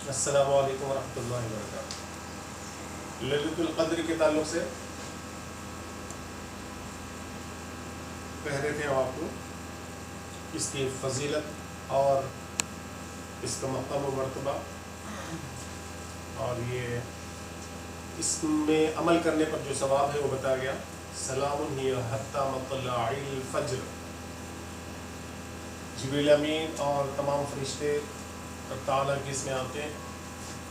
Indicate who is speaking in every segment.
Speaker 1: السلام علیکم ورحمۃ اللہ وبرکاتہ۔ للیلۃ القدر کے تعلق سے کہہ رہے تھے آپ کو اس کی فضیلت اور اس کا مقام و مرتبہ، اور یہ اس میں عمل کرنے پر جو ثواب ہے وہ بتایا گیا۔ سلام ہی حتی مطلع الفجر، جبریل امین اور تمام فرشتے تعالیٰ کی اس میں آتے ہیں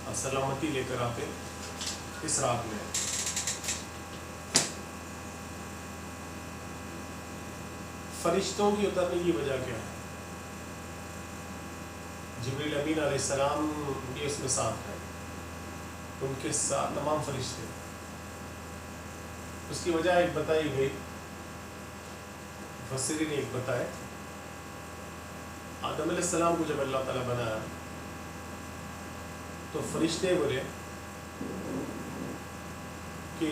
Speaker 1: اور سلامتی لے کر آتے اس رات میں۔ فرشتوں کی اترنے کی وجہ کیا ہے؟ جبریل امین علیہ السلام بھی اس میں ساتھ ہیں، ان کے ساتھ تمام فرشتے۔ اس کی وجہ ایک بتائی گئی، مفسرین نے ایک بتائے، آدم علیہ السلام کو جب اللہ تعالیٰ بنایا تو فرشتے بولے کہ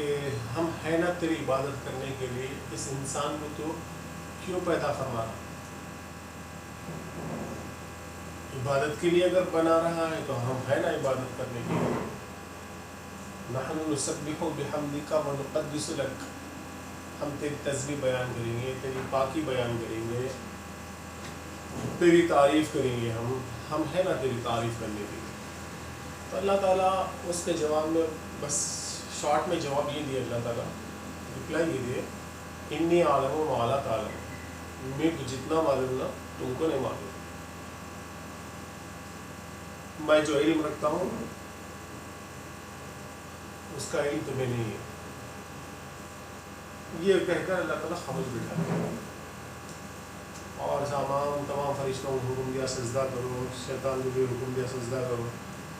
Speaker 1: ہم ہے نا تیری عبادت کرنے کے لیے، اس انسان کو تو کیوں پیدا فرما رہا؟ عبادت کے لیے اگر بنا رہا ہے تو ہم ہے نا عبادت کرنے کے لیے۔ نحن نسبح بحمدک ونقدس لک، ہم تیری تسبیح بیان کریں گے، تیری پاکی بیان کریں گے، تیری تعریف کریں گے، ہم ہے نا تیری تعریف کرنے کے لیے۔ تو اللہ تعالیٰ اس کے جواب میں بس شارٹ میں جواب یہ دیا، اللہ تعالیٰ رپلائی یہ دیے، انی عالم ما لا تعلمون، میں جتنا معلوم نا تم کو نہیں معلوم، میں جو علم رکھتا ہوں اس کا علم تمہیں نہیں ہے۔ یہ کہہ کر اللہ تعالیٰ خاموش بیٹھا دیا اور تمام فرشتوں کو حکم دیا سجدہ کرو، شیطان کو بھی حکم دیا سجدہ کرو۔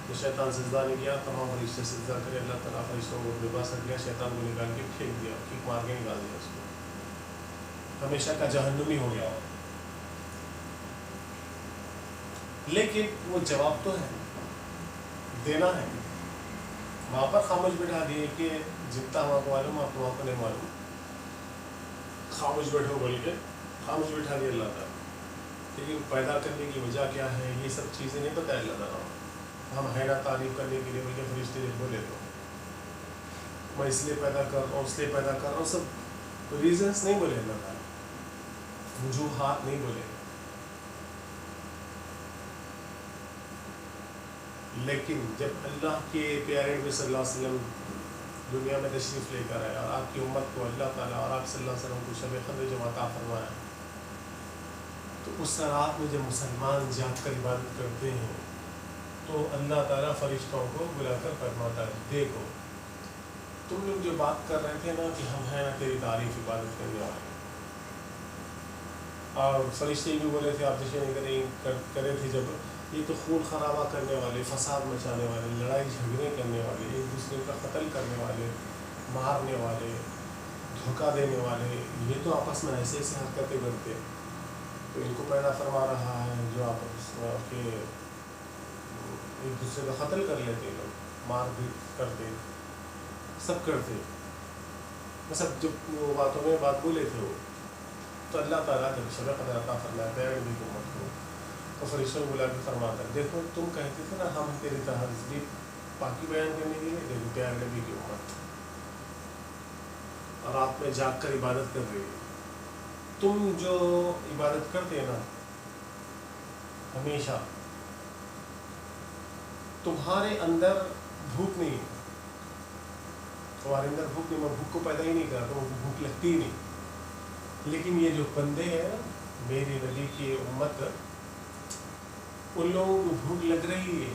Speaker 1: تو شیطان سجدہ نہیں کیا، تمام فرشتے سجدہ کرے، اللہ تعالیٰ فرشتوں کو لباس رکھ لیا، شیطان کو نکال کے پھینک دیا، کیک مار کے نکال دیا، اس کو ہمیشہ کا جہنمی ہو گیا۔ لیکن وہ جواب تو ہے، دینا ہے، وہاں پر خاموش بٹھا دیے کہ جتنا ہم کو معلوم آپ کو نہیں معلوم، خاموش بیٹھو بول کے خاموش بٹھا دیا اللہ تعالیٰ۔ لیکن پیدا کرنے کی وجہ کیا ہے یہ سب چیزیں نہیں بتایا اللہ تعالیٰ۔ ہم ہے نا تعریف کرنے کے لیے بول کے فرشتے بولے تو میں اس لیے پیدا کر رہا ہوں، اس لیے پیدا کر رہا ہوں، سب ریزنس نہیں بولے اللہ تعالیٰ، وجوہات نہیں بولے۔ لیکن جب اللہ کے پیارے نبی صلی اللہ علیہ وسلم دنیا میں تشریف لے کر آئے اور آپ کی امت کو اللہ تعالیٰ اور آپ صلی اللہ علیہ وسلم کو شب قدر جو عطا فرمایا، تو اس رات میں جب مسلمان جاگ کر عبادت کرتے ہیں تو اللہ تعالیٰ فرشتوں کو بلا کر فرماتا ہے، دیکھو تم لوگ جو بات کر رہے تھے نا کہ ہم ہیں نا تیری تعریف عبادت کرنے والے، اور فرشتے بھی بولے تھے آپ تشریح کرے تھے جب، یہ تو خون خرابہ کرنے والے، فساد مچانے والے، لڑائی جھگڑے کرنے والے، ایک دوسرے کا قتل کرنے والے، مارنے والے، دھوکہ دینے والے، یہ تو آپس میں ایسے ایسے حرکتیں کرتے، تو ان کو پیدا فرما رہا ہے جو آپس کے ایک دوسرے کا قتل کر لیتے، لوگ مار بھی کرتے، سب کرتے، سب جب وہ باتوں میں بات بولے تھے وہ، تو اللہ تعالیٰ جب شب قدر عطا فرمایا پیارے نبی کی امت کو، تو فرشتوں کو بلا کے فرماتا ہے، دیکھو تم کہتے تھے نا ہم تیری تسبیح پاکی بیان کرنے کے لیے، دیکھو پیارے نبی کی امت اور آپ میں جاگ کر عبادت کر رہی ہے۔ تم جو عبادت کرتے ہیں نا ہمیشہ، تمہارے اندر بھوک نہیں ہے، تمہارے اندر بھوک نہیں، میں بھوک کو پیدا ہی نہیں کرا، تمہیں بھوک لگتی ہی نہیں، لیکن یہ جو بندے ہیں میری نبی کی امت، ان لوگوں کو بھوک لگ رہی ہے،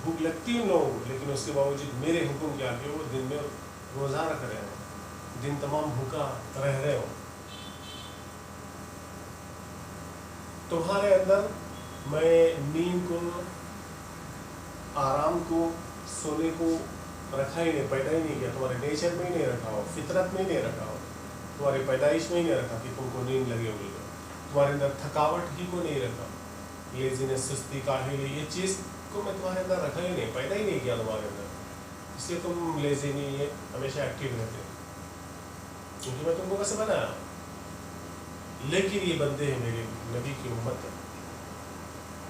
Speaker 1: بھوک لگتی ان لوگوں کو، لیکن اس کے باوجود میرے حکم کے آگے وہ دن میں روزہ رکھ رہے ہو، دن تمام بھوکا رہ رہے ہو۔ تمہارے اندر میں نیند کو، آرام کو، سونے کو رکھا ہی نہیں، پیدا ہی نہیں کیا، تمہارے نیچر میں ہی نہیں رکھا ہو، فطرت میں ہی نہیں رکھا ہو، تمہاری پیدائش میں ہی نہیں رکھا کہ تم کو نیند لگے ہوگی، تمہارے اندر تھکاوٹ ہی کو نہیں رکھا، لیزینس، سستی، کاہلی، یہ چیز کو میں تمہارے اندر رکھا ہی نہیں، پیدا ہی نہیں کیا تمہارے اندر، اس لیے تم لیزی نہیں ہے، ہمیشہ ایکٹیو رہتے، کیونکہ میں تم کو کیسے بنایا۔ لیکن یہ بندے ہیں میرے نبی کی امت،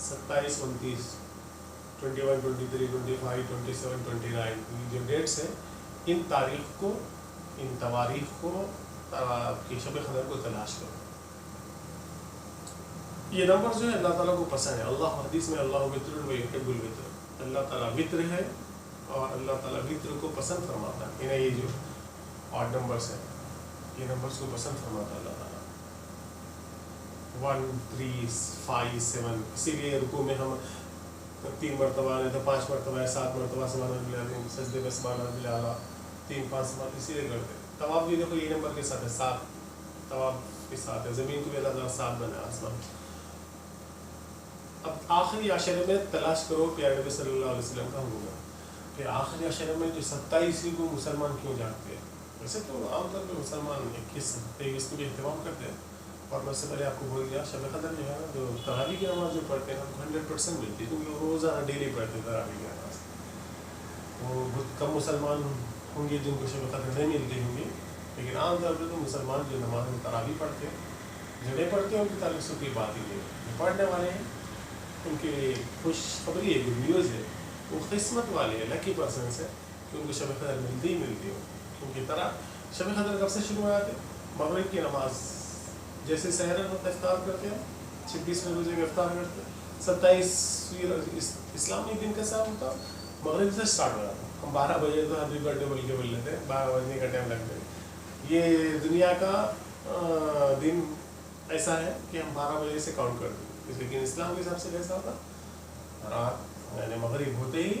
Speaker 1: 27, 29, 21, 23, 25, 27, 29 جو ڈیٹس ہیں، ان تاریخ کو، ان تواریخ کو کی شب قدر کو تلاش کرو. یہ نمبر جو ہے اللہ تعالیٰ کو پسند ہے. اللہ حدیث میں اللہ وطر و یحب الوطر، اللہ تعالیٰ وطر ہے اور اللہ تعالیٰ وطر کو پسند فرماتا ہے. انہیں یہ جو آڈ نمبرس ہیں یہ نمبرس کو پسند فرماتا ہے اللہ تعالیٰ. 1 3 5 7 اسی لیے رکوع میں ہم 3 مرتبہ نہیں تو 5 مرتبہ 7 مرتبہ سبحان ربی العظیم، سجدے میں سبحان ربی الاعلیٰ 3 5 مرتبہ اسی لیے کرتے ہیں. طواف بھی دیکھو یہ نمبر کے ساتھ ہے، 7 طواف کے ساتھ ہے. زمین کو بھی اللہ تعالیٰ 7 بنا آسمان. اب آخری عشرے میں تلاش کرو پیارے نبی صلی اللہ علیہ وسلم کا ہوگا. پھر آخری عشرے میں جو 27 کو مسلمان کیوں جاگتے ہیں؟ ویسے تو عام طور پہ مسلمان 21 23 کو بھی اہتمام کرتے ہیں. اور میں سے پہلے آپ کو بول دیا شب قدر جو ہے نا، جو تراویح کی نماز جو پڑھتے ہیں ہم کو 100% ملتی ہے، کیونکہ وہ روزانہ ڈیلی پڑھتے ہیں تراویح کی نماز. وہ بہت کم مسلمان ہوں گے جن کو شب قدر نہیں ملتی ہوں گی، لیکن عام طور پہ تو مسلمان جو نماز میں تراویح پڑھتے ہیں، جو نہیں پڑھتے ہیں ان کی تعلق سے کوئی بات ہی نہیں ہے. جو پڑھنے والے ہیں ان کے لیے خوش خبری ہے، گڈ نیوز ہے. وہ قسمت والے ہیں، لکی پرسنس ہے کہ ان کو شب قدر ملتی ہی ملتی ہو. کیونکہ شب قدر کب سے شروع ہوا تھے؟ مغرب کی نماز جیسے سحر ہوتا افطار کرتے ہیں 26ویں روزے میں افطار کرتے ہیں. 27 اسلامی دن کا ساتھ ہوتا مغرب سے اسٹارٹ ہو رہا تھا. ہم 12 بجے تو ہیپی برتھ ڈے بول کے بول لیتے ہیں، 12 بجنے کا ٹائم لگتا ہے. یہ دنیا کا دن ایسا ہے کہ ہم 12 بجے سے کاؤنٹ کرتے ہیں، لیکن اسلام کے حساب سے کیسا ہوتا؟ رات یعنی مغرب ہوتے ہی،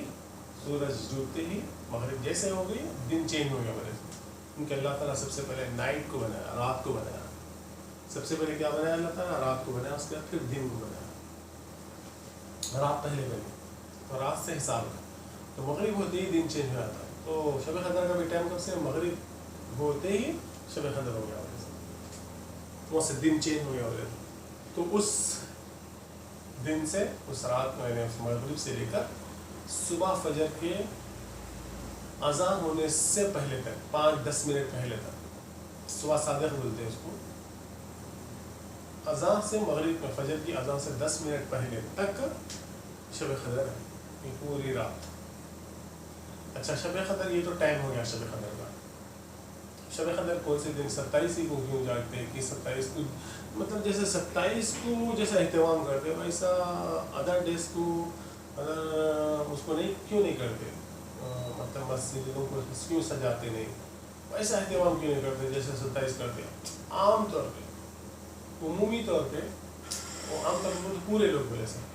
Speaker 1: سورج ڈوبتے ہی مغرب جیسے ہو گئی دن چینج ہو گیا میرے سے. کیونکہ اللہ تعالیٰ سب سے پہلے نائٹ کو بنایا، رات کو بنایا. سب سے پہلے کیا بنایا اللہ تعالیٰ؟ رات کو بنایا. اس کے بعد پھر دن کو بنایا. رات پہلے بنی تو رات سے حساب ہے، تو مغرب ہوتے ہی دن چینج ہو جاتا. تو شب قدر کا بھی ٹائم کب سے؟ مغرب ہوتے ہی شب قدر ہو گیا، وہاں سے دن چینج ہو گیا. تو اس دن سے اس رات میں مغرب سے لے کر صبح فجر کے اذان ہونے سے پہلے تک 5-10 منٹ پہلے تک، صبح صادق بولتے ہیں اس کو، اذان سے مغرب میں فجر کی اذان سے 10 منٹ پہلے تک شب قدر ہے، یہ پوری رات. اچھا شب قدر یہ تو ٹائم ہو گیا شب قدر کا. شب قدر کون سے دن؟ 27 کو کیوں جاگتے ہیں کہ 27 کو مطلب جیسے 27 کو جیسا اہتمام کرتے ہیں ویسا ادر ڈیز کو اس کو نہیں کیوں نہیں کرتے؟ مطلب مسجدوں کو کیوں سجاتے نہیں؟ ویسا اہتمام کیوں نہیں کرتے جیسے 27 کرتے ہیں؟ عام طور پہ عمومی طور پہ وہ عام طور پر پورے لوگ بولے سر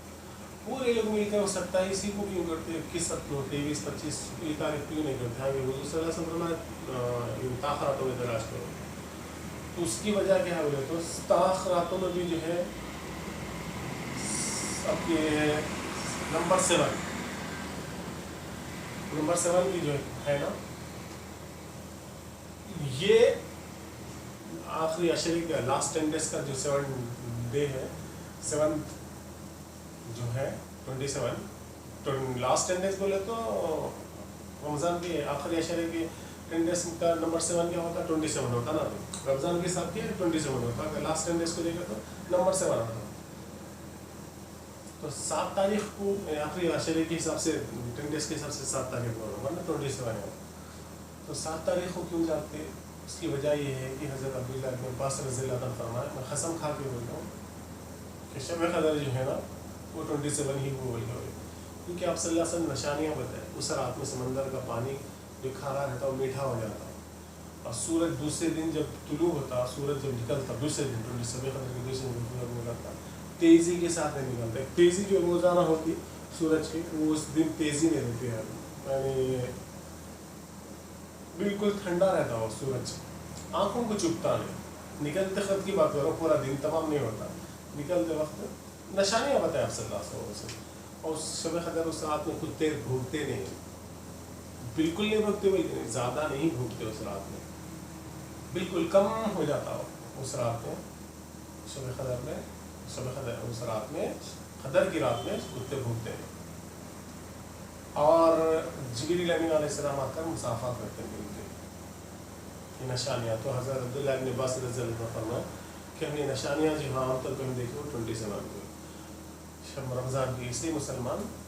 Speaker 1: پورے لوگ مل کر 27 کو کیوں کرتے ہیں؟ 21 23 25 کی تاریخ کیوں نہیں کرتے؟ ہاں حضور صلی اللہ علیہ وسلم تاخراتوں میں تلاش کرو. تو اس کی وجہ کیا ہے بولے تو تاخراتوں میں بھی جو ہے اب یہ نمبر 7 کی جو ہے نا، یہ آخری عشرے کا لاسٹ 10 ڈیز کا جو 7 ڈے ہے، 7 جو ہے 27 لاسٹ 10 ڈیز بولے تو رمضان کے آخری عشرے کے 10 ڈیز کا نمبر 7 کیا ہوتا؟ 27 ہوتا نا. رمضان کے حساب کے 27 ہوتا ہے، لاسٹ 10 ڈیز کو دیکھا تو نمبر 7 ہوتا. تو 7 تاریخ کو آخری عشرے کے حساب سے 10 ڈیز کے حساب سے 7 تاریخ کو ہوگا نا 27 ہے. تو 7 تاریخ کو کیوں جاتے؟ اس کی وجہ یہ ہے کہ حضرت عبداللہ بن عباس رضی اللہ عنہ فرمایا، میں قسم کھا کے بول رہا ہوں کہ شب قدر جو ہے نا وہ 27 ہی کو بول کے ہوئے، کیونکہ آپ صلی اللہ علیہ وسلم نشانیاں بتائیں. اس رات میں سمندر کا پانی جو کھارا رہتا ہے وہ میٹھا ہو جاتا ہے، اور سورج دوسرے دن جب طلوع ہوتا، سورج جب نکلتا دوسرے دن شب قدر کے دوسرے دن سورج نکلتا تیزی کے ساتھ نہیں نکلتا. تیزی جو روزانہ ہوتی سورج کی وہ اس دن تیزی نہیں رہتی ہے، یعنی بالکل ٹھنڈا رہتا ہو سورج، آنکھوں کو چبھتا نہیں. نکلتے خط کی بات کرو، پورا دن تمام نہیں ہوتا، نکلتے وقت نشانیاں بتائیں آپ صلی اللہ علیہ وسلم. اور شب قدر اس رات میں کتے بھوکتے نہیں، بالکل نہیں بھوکتے، بلکہ زیادہ نہیں بھوکتے اس رات میں، بالکل کم ہو جاتا ہو اس رات میں. شب قدر اس رات میں قدر کی رات میں کتے بھوکتے ہیں. اور جبریل امین علیہ السلام آ کر مصافحہ کرتے ہیں ان کے یہ نشانیاں. تو حضرت عبداللہ ابن عباس رضی اللہ عنہ فرمایا کہ ہم یہ نشانیاں جو ہاں عام طور پہ ہم دیکھیں وہ 27 کو شب رمضان کی، اس لیے مسلمان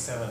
Speaker 1: 7।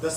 Speaker 1: 10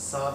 Speaker 1: 7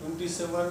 Speaker 1: 27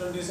Speaker 1: 27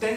Speaker 1: 10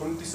Speaker 1: 27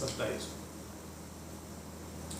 Speaker 1: 27।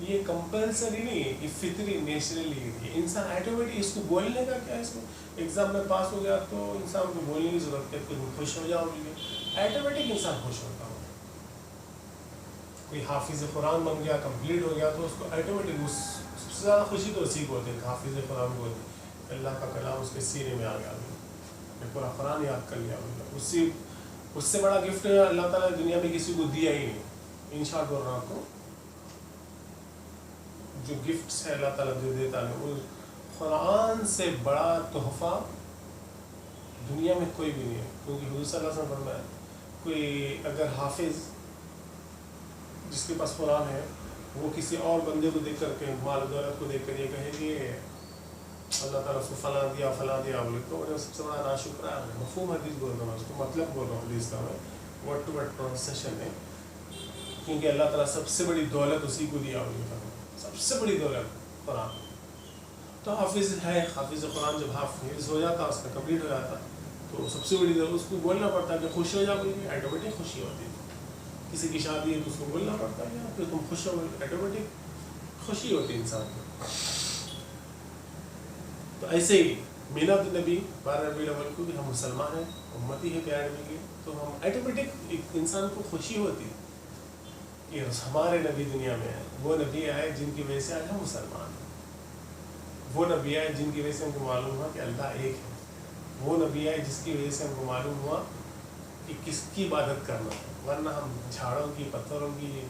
Speaker 1: یہ کمپلسری نہیں ہے، یہ فطری نیچرلی ہے، انسان آٹومیٹک اس کو بولنے کا کیا ہے، اس کو ایگزام میں پاس ہو گیا تو انسان کو بولنے کی ضرورت ہے، تم خوش ہو جاؤ گے، آٹومیٹک انسان خوش ہوتا ہو. کوئی حافظ قرآن بن گیا، کمپلیٹ ہو گیا تو اس کو آٹومیٹک سب سے زیادہ خوشی تو اسی کو ہوتی ہے کہ حافظ قرآن کو ہوتی ہے، اللہ کا کلام اس کے سینے میں آ گیا، میں پورا قرآن یاد کر لیا. اس سے بڑا گفٹ اللہ تعالیٰ نے دنیا میں کسی کو دیا ہی نہیں. ان شاء بول رہا ہوں آپ کو، جو گفٹس ہے اللہ تعالیٰ دے دیتا ہے، وہ قرآن سے بڑا تحفہ دنیا میں کوئی بھی نہیں ہے. کیونکہ حضور صلی اللہ علیہ وسلم فرمایا کوئی اگر حافظ جس کے پاس قرآن ہے وہ کسی اور بندے کو دیکھ کر کے، مال و دولت کو دیکھ کر یہ کہے کہ اللہ تعالیٰ اس کو فلاں دیا بولے تو انہیں سب سے بڑا ناشکرہ ہے. مفہوم حدیث بول رہا ہوں، اس کو مطلب بول رہا ہوں حدیث کا، میں ورڈ ٹو ورڈ پروننسیشن ہے. کیونکہ اللہ تعالیٰ سب سے بڑی دولت اسی کو دیا ہوئی ہے، سب سے بڑی دولت قرآن. تو حافظ ہے، حافظ قرآن جب حافظ ہو جاتا، اس کا کمپلیٹ ہو جاتا تو سب سے بڑی دولت، اس کو بولنا پڑتا ہے کہ خوش ہو جاؤ، بولے آٹومیٹک خوشی ہوتی ہے. کسی کی شادی ہے تو اس کو بولنا پڑتا ہے یا پھر تم خوش ہو، آٹومیٹک خوشی ہوتی ہے انسان کو. تو ایسے ہی میلاد النبی 12 ربیع الاول کو بھی ہم مسلمان ہیں، امتی ہے پیارے نبی کے، تو ہم آٹومیٹک ایک انسان کو خوشی ہوتی ہے کہ ہمارے نبی دنیا میں ہے. وہ نبی آئے جن کی وجہ سے آج ہم مسلمان ہیں، وہ نبی آئے جن کی وجہ سے ہم کو معلوم ہوا کہ اللہ ایک ہے، وہ نبی آئے جس کی وجہ سے ہم کو معلوم ہوا کہ کس کی عبادت کرنا ہے. ورنہ ہم جھاڑوں کی، پتھروں کی،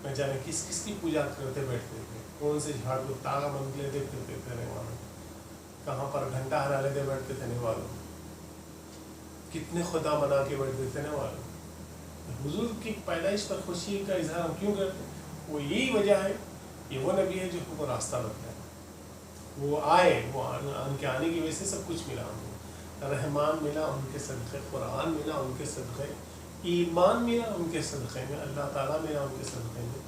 Speaker 1: نہ جانے کس کس کی پوجا کرتے بیٹھتے تھے. کون سے جھاڑ کو تاغا بند لیتے پھرتے تھے نہیں معلوم، کہاں پر گھنٹہ ہرا لیتے بیٹھتے تھے نہیں معلوم، کتنے خدا بنا کے بیٹھتے تھے نہیں معلوم. حضور کی پیدائش پر خوشی کا اظہار ہم کیوں کرتے ہیں؟ وہ یہی وجہ ہے کہ وہ نبی ہے جو ہم کو راستہ بتایا. وہ آئے، وہ ان کے آنے کی وجہ سے سب کچھ ملا ہم کو. رحمان ملا ان کے صدقے، قرآن ملا ان کے صدقے، ایمان ملا ان کے صدقے میں، اللہ تعالیٰ ملا ان کے صدقے میں.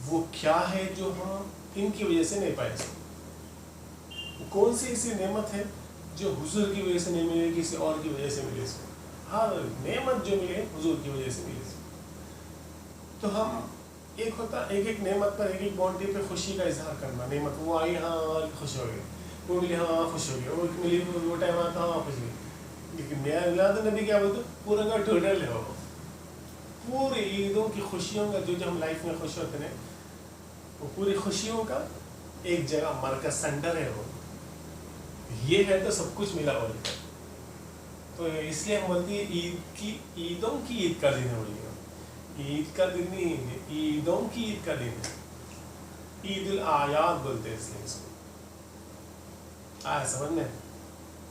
Speaker 1: وہ کیا ہے جو ہم ان کی وجہ سے نہیں پائے سکتے؟ کون سی ایسی نعمت ہے جو حضور کی وجہ سے نہیں ملے، کسی اور کی وجہ سے ملے سو؟ ہر نعمت جو ملے حضور کی وجہ سے ملے سو. تو ہم ایک ہوتا ایک نعمت پر، ایک باؤنڈری پہ خوشی کا اظہار کرنا. نعمت وہ آئی، ہاں خوش ہو گئے، وہ ملی، ہاں خوش ہو گئے، وہ ملی، وہ ٹائم آتا، ہاں خوش ہوئے. لیکن میلاد النبی کیا بولتے، پورا کا ٹوٹل ہے، وہ پورے عیدوں کی خوشیوں کا جو ہم لائف میں خوش ہوتے ہیں، وہ پوری خوشیوں کا ایک جگہ مرکز سینٹر ہے. وہ یہ ہے تو سب کچھ ملا ہو. تو اس لیے ہم بولتے ہیں عیدوں کی عید کا دن ہے. بولیے عید کا دن نہیں، عیدوں کی عید کا دن ہے. عید الاعیاد بولتے ہیں اس لیے اس کو. سمجھ میں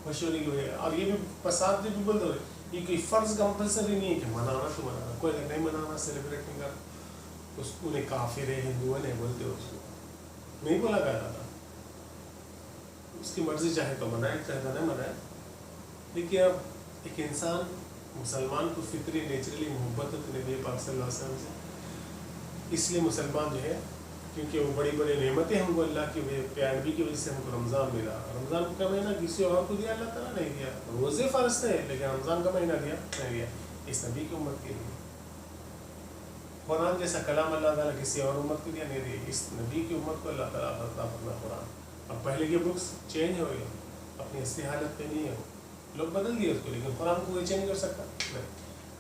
Speaker 1: خوش ہونے کی وجہ. اور یہ بھی پسند بھی بول دو، یہ کوئی فرض کمپلسری نہیں ہے کہ منانا تو منانا، کوئی اگر نہیں منانا، سیلیبریٹ نہیں کرنا، اس کو نہیں کافر ہے، ہندو نہیں بولتے، اس کو نہیں بولا گیا تھا. اس کی مرضی، چاہے تو منائے چاہے تو نہیں منائے. لیکن اب ایک انسان مسلمان کو فطری نیچرلی محبت ہے نبی پاک صلی اللہ علیہ وسلم سے. اس لیے مسلمان جو ہے، کیونکہ وہ بڑی بڑی نعمتیں ہم کو اللہ کی پیاربی کی وجہ سے ہم کو رمضان ملا. رمضان کا مہینہ کسی اور کو دیا اللہ تعالیٰ نہیں دیا. روزے فرض تھے لیکن رمضان کا مہینہ دیا نہیں دیا، اس نبی کی امت کے لیے. قرآن جیسا کلام اللہ تعالیٰ کسی اور امت کو دیا نہیں دیا، اس نبی کی امت کو اللہ تعالیٰ عطا فرمایا قرآن. اب پہلے کے بکس چینج ہو گئے، اپنی اصلی حالت پہ نہیں ہے، لوگ بدل دیے اس کو، لیکن قرآن کو کوئی چینج کر سکتا نہیں.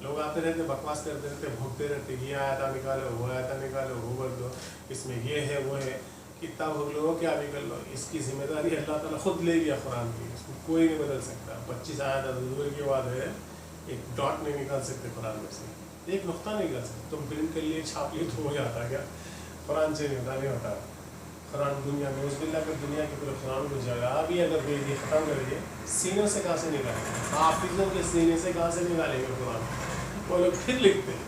Speaker 1: لوگ آتے رہتے، بکواس کرتے رہتے، بھوکتے رہتے، یہ آیتہ نکالو، وہ آیتہ نکالو، وہ بدلو، اس میں یہ ہے وہ ہے، کتنا بھوک لو کیا بھی کر لو. اس کی ذمہ داری اللہ تعالیٰ خود لے لیا قرآن کی، اس کو کوئی نہیں بدل سکتا. 25 آیت حضور کے بعد ہے، ایک ڈاٹ نہیں نکال سکتے قرآن میں سے، ایک نقطہ نہیں نکال سکتے. تم پرنٹ کر لیے، چھاپ لیے تو ہو جاتا کیا؟ قرآن سے نہیں ہوتا. قرآن دنیا میں، اس بلّہ کر دنیا کے پورے قرآن کو جگہ بھی اگر کوئی بھی ختم کر دیے، سینے سے کہاں سے نکالیں گے؟ حافظوں کے سینے سے کہاں سے نکالیں گے قرآن؟ وہ لوگ پھر لکھتے ہیں.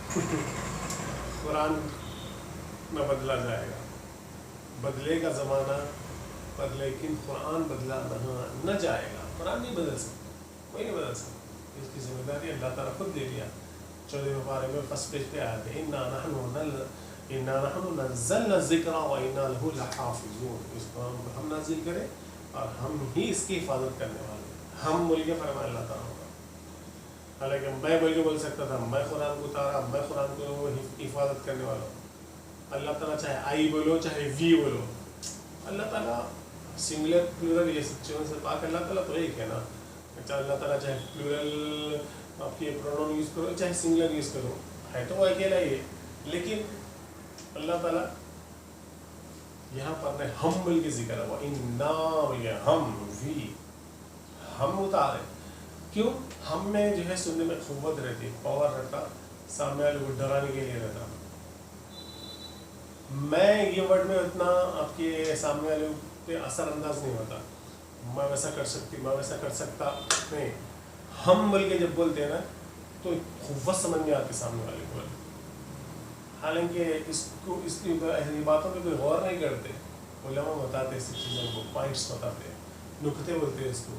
Speaker 1: قرآن نہ بدلا جائے گا، بدلے کا زمانہ بدلے، لیکن قرآن بدلا نہ جائے گا. قرآن نہیں بدل سکتا، کوئی نہیں بدل سکتا. اس کی ذمہ داری اللہ تعالیٰ خود دے دیا. 14 پارے میں فرسٹ پیج پہ آیا تھا، اِنَّا نَحْنُ نَزَّلْنَا الذِّكْرَ وَإِنَّا لَهُ لَحَافِظُونَ. اس قرآن کو ہم نازل کریں اور ہم ہی اس کی حفاظت کرنے والے ہیں. ہم بول کے فرمایا اللہ تعالیٰ ہوگا. حالانکہ میں بول کے بول سکتا تھا، میں قرآن کو اتارا، میں قرآن کو حفاظت کرنے والا ہوں. اللہ تعالیٰ چاہے آئی بولو چاہے وی بولو، اللہ تعالیٰ سنگولر پلورل یہ سب چیزوں سے پاک، اللہ تعالیٰ تو ایک ہے نا. اللہ تعالیٰ چاہے پلورل آپ کے پروناؤن یوز کرو چاہے سنگولر یوز کرو، ہے تو وہ اکیلا ہی ہے. لیکن اللہ تعالیٰ یہاں پر نے ہم بول کے ذکر ہوا، انا بولے ہم، وی ہم اتارے. کیوں؟ ہم میں جو ہے سننے میں قوت رہتی، پاور رہتا، سامنے والے کو ڈرانے کے لیے رہتا. میں یہ ورڈ میں اتنا آپ کے سامنے والے پہ اثر انداز نہیں ہوتا، میں ویسا کر سکتی، میں ویسا کر سکتا نہیں. ہم بول کے جب بولتے ہیں نا تو قوت سمجھ میں آتی سامنے والے کو. حالانکہ اس کی باتوں پہ کوئی غور نہیں کرتے، علماء بتاتے اس چیزوں کو، پوائنٹس بتاتے، نکتے بولتے ہیں اس کو.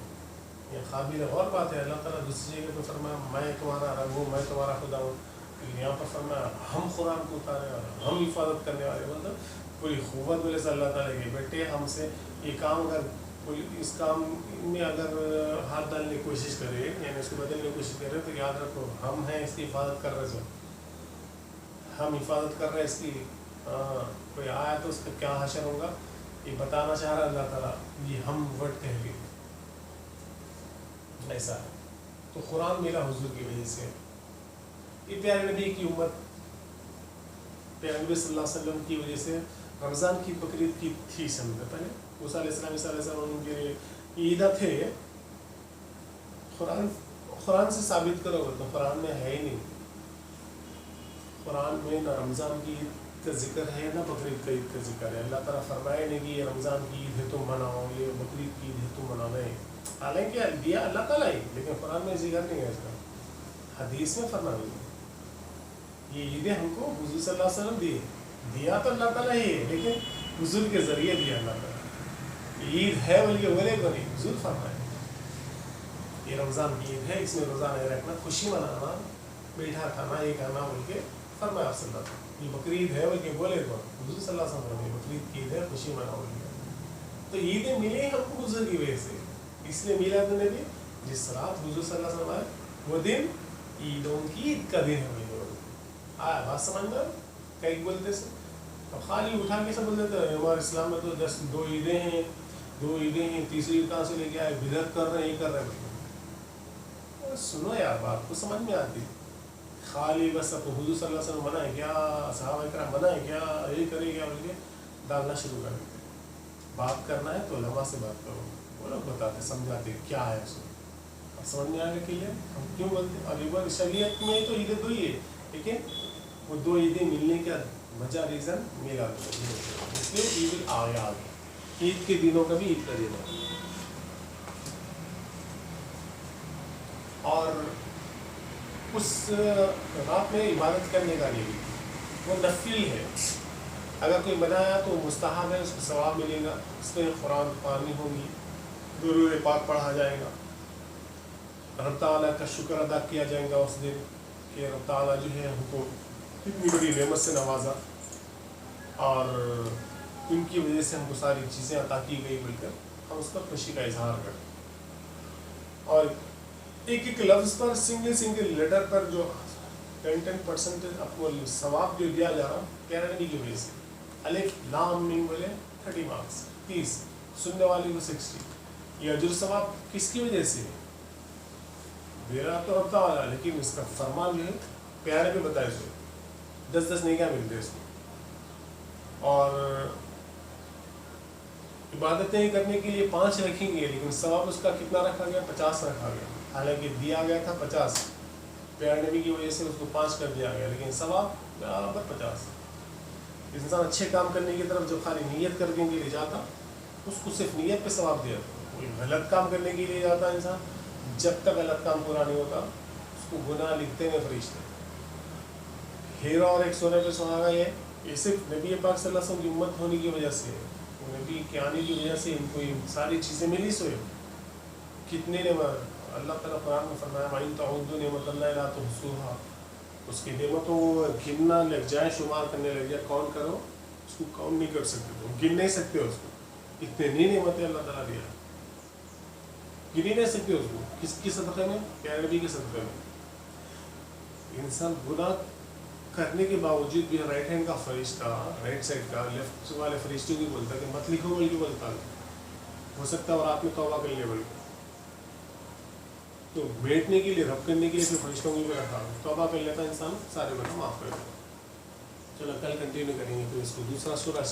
Speaker 1: یہ قابل غور بات ہے. اللہ تعالیٰ دوسری جگہ پہ فرمایا میں تمہارا رب ہوں، میں تمہارا خدا ہوں. یہاں پر فرمایا ہم قرآن کو اتارے اور ہم حفاظت کرنے والے. مطلب پوری قوت بولے سے اللہ تعالیٰ کے بیٹے ہم سے یہ کام، اگر کوئی اس کام میں اگر ہاتھ ڈالنے کی کوشش کرے، یعنی اس کو بدلنے کی کوشش کرے، تو یاد رکھو ہم ہیں اس کی حفاظت کر رہے. جو ہم حفاظت کر رہے ہیں اس کی، کوئی آیا تو اس کا کیا حشر ہوگا یہ بتانا چاہ رہا اللہ تعالیٰ. یہ ہم ورڈ کہہ گئے ایسا ہے. تو قرآن میرا حضور کی وجہ سے، یہ پیارے نبی کی امت، پیارے نبی صلی اللہ علیہ وسلم کی وجہ سے رمضان کی بقرعید کی تھی سمجھتے پہلے. موسیٰ علیہ السلام، عیسیٰ علیہ السلام ان کے عیدہ تھے. قرآن سے ثابت کرو تو قرآن میں ہے ہی نہیں. قرآن میں نہ رمضان کی عید کا ذکر ہے نہ بقرعید کا عید کا ذکر ہے. اللہ تعالیٰ فرمائے نہیں کہ یہ رمضان کی عید ہے تم مناؤ، یہ بقرعید کی عید ہے تم مناؤ. نہیں، حالانکہ دیا اللہ تعالیٰ ہی، لیکن قرآن میں ذکر نہیں ہے اس کا. حدیث میں فرما نہیں ہے. یہ عیدیں ہم کو حضور صلی اللہ علیہ وسلم دیے، دیا تو اللہ تعالیٰ ہی ہے، لیکن حضور کے ذریعے دیا اللہ تعالیٰ. عید ہے بلکہ بولے کو نہیں، حضور فرمائے یہ رمضان کی عید ہے، اس میں روزہ نہیں رکھنا، خوشی منانا، میٹھا کھانا، یہ کھانا بول کے فرمایا آپ صلی اللہ علیہ وسلم. یہ بقرعید ہے بلکہ بولے کو حضور صلی اللہ علیہ وسلم یہ بقرعید کی عید ہے، خوشی مناؤ. تو عیدیں ملی ہم کو حضور کی وجہ سے، اس لیے میلاد النبی جس رات حضور صلی اللہ علیہ وسلم آئے وہ دن عیدوں کی عید کا دن ہے. آیا بات سمجھ میں؟ کئی بولتے سے اب خالی اٹھا کے سب بول دیتے ہیں ہمارے اسلام میں تو 2 عیدیں ہیں، 2 عیدیں ہیں، تیسری عید کہاں سے لے کے آئے، بدعت کر رہے ہیں، یہ کر رہے ہیں. سنو یار بات کو سمجھ میں آتی. خالی بس اب حضور صلی اللہ علیہ وسلم منع ہے کیا، صحابہ کرام منع ہے کیا، یہ کرے کیا بول کے ڈالنا شروع کر دیتے. بات کرنا ہے تو علماء سے بات کرو، وہ لوگ بتاتے سمجھاتے کیا ہے اس میں. اب سمجھ میں آ گیا کلیئر ہم کیوں بولتے. اب ایک بار شریعت میں تو عیدیں 2 ہی ہے، لیکن وہ 2 عیدیں ملنے کا وجہ ریزن میلاد النبی، اس لیے عید الاعیاد، عید کے دنوں کا بھی عید کا دن ہے. اور اس رات میں عبادت کرنے کا نہیں، وہ نفل ہے. اگر کوئی بنایا تو مستحب ہے، اس کو ثواب ملے گا. اس میں قرآن خوانی ہوگی، درود پاک پڑھا جائے گا، رب تعالیٰ کا شکر ادا کیا جائے گا اس دن کہ رب تعالیٰ جو ہے ہم کو اتنی بڑی نعمت سے نوازا اور ان کی وجہ سے ہم کو ساری چیزیں عطا کی گئی، بول کر ہم اس پر خوشی کا اظہار کریں. اور ایک ایک لفظ پر، سنگل لیٹر پر جو 10% آپ کو ثواب جو دیا جا رہا پیارے نبی کی وجہ سے. الف لام میم بولے 30 مارکس، 30، سننے والے کو 60. یہ اجر ثواب کس کی وجہ سے دے رہا تو رب تعالیٰ، لیکن اس کا فرمان جو ہے پیارے پہ بتائے سو 10 نیکیاں ملتے اس کو. اور عبادتیں کرنے کے لیے 5 رکھیں گے، لیکن ثواب اس کا کتنا رکھا گیا، 50 رکھا گیا. حالانکہ دیا گیا تھا 50، پیارے نبی کی وجہ سے اس کو 5 کر دیا گیا، لیکن ثواب برابر 50. انسان اچھے کام کرنے کی طرف جو خالی نیت کرنے کے لیے جاتا، اس کو صرف نیت پہ ثواب دیا. کوئی غلط کام کرنے کے لیے جاتا انسان، جب تک غلط کام پورا نہیں ہوتا اس کو گناہ لکھتے ہیں فرشتے. ہیرا اور ایک سونے پہ سہاگا یہ صرف نبی پاک صلی اللہ علیہ وسلم کی امت ہونے کی وجہ سے، نبی کے آنے کی وجہ سے ان کو یہ ساری چیزیں ملی. سوئے کتنے نعمت اللہ تعالیٰ قرآن میں فرمایا وَإِن تَعُدُّوا نِعْمَتَ اللَّهِ لَا تُحْصُوهَا. اس کی نعمتوں کو گننا لگ جائے، شمار کرنے لگ جائے، کون کرو اس کو کون نہیں کر سکتے، تم گن نہیں سکتے اس کو. اتنی نعمتیں اللہ تعالیٰ دیا، گن ہی نہیں سکتے اس کو. کس کی صدقے میں؟ پیارے نبی کے صدقے میں. انسان گناہ کرنے کے باوجود بھی رائٹ ہینڈ کا فرشتہ رائٹ سائڈ کا لیفٹ والے فرشتے بھی بولتا کہ مت لکھو بول کے بولتا ہو سکتا ہے اور آپ نے توبہ کر لیا بول کے تو بیٹھنے کے لیے رب کرنے کے لیے پھر فرشتوں کو بھی رکھا توبہ کر لیتا انسان سارے گناہ معاف کر دیتا. چلو کل کنٹینیو کریں گے پھر اس کو دوسرا سورہ